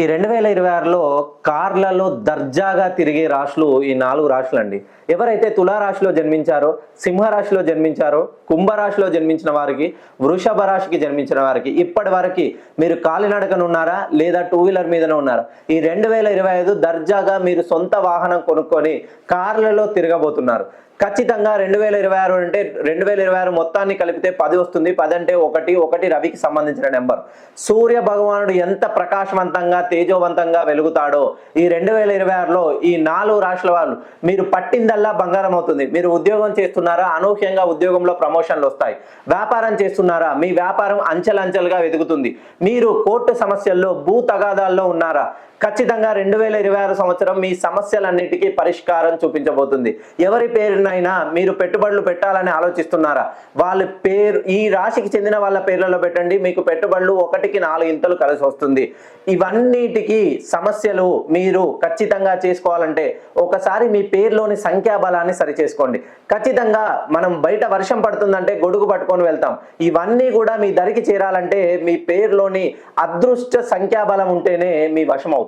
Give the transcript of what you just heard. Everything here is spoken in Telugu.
ఈ 2026లో కార్లలో దర్జాగా తిరిగే రాశులు ఈ 4 రాశులండి. ఎవరైతే తులారాశిలో జన్మించారో, సింహరాశిలో జన్మించారో, కుంభరాశిలో జన్మించిన వారికి, వృషభ రాశికి జన్మించిన వారికి ఇప్పటి వరకు మీరు కాలినడకన ఉన్నారా లేదా టూ వీలర్ మీదనే ఉన్నారా? ఈ 2025 దర్జాగా మీరు సొంత వాహనం కొనుక్కొని కార్లలో తిరగబోతున్నారు. ఖచ్చితంగా 2026 అంటే 2026 మొత్తాన్ని కలిపితే 10 వస్తుంది. 10 అంటే 1 రవికి సంబంధించిన నెంబర్. సూర్య భగవానుడు ఎంత ప్రకాశవంతంగా తేజోవంతంగా వెలుగుతాడో ఈ 2026లో ఈ 4 రాశుల వాళ్ళు మీరు పట్టిందల్లా బంగారం అవుతుంది. మీరు ఉద్యోగం చేస్తున్నారా? అనూహ్యంగా ఉద్యోగంలో ప్రమోషన్లు వస్తాయి. వ్యాపారం చేస్తున్నారా? మీ వ్యాపారం అంచెలంచెలుగా ఎదుగుతుంది. మీరు కోర్టు సమస్యల్లో భూ తగాదాల్లో ఉన్నారా? ఖచ్చితంగా 2026 సంవత్సరం మీ సమస్యలన్నిటికీ పరిష్కారం చూపించబోతుంది. ఎవరి పేరునైనా మీరు పెట్టుబడులు పెట్టాలని ఆలోచిస్తున్నారా? వాళ్ళ పేరు ఈ రాశికి చెందిన వాళ్ళ పేర్లలో పెట్టండి. మీకు పెట్టుబడులు 1కి 4 ఇంతలు కలిసి వస్తుంది. ఇవన్నిటికీ సమస్యలు మీరు ఖచ్చితంగా చేసుకోవాలంటే ఒకసారి మీ పేరులోని సంఖ్యాబలాన్ని సరి చేసుకోండి. ఖచ్చితంగా మనం బయట వర్షం పడుతుందంటే గొడుగు పట్టుకొని వెళ్తాం. ఇవన్నీ కూడా మీ దరికి చేరాలంటే మీ పేరులోని అదృష్ట సంఖ్యాబలం ఉంటేనే మీ వశం అవుతుంది.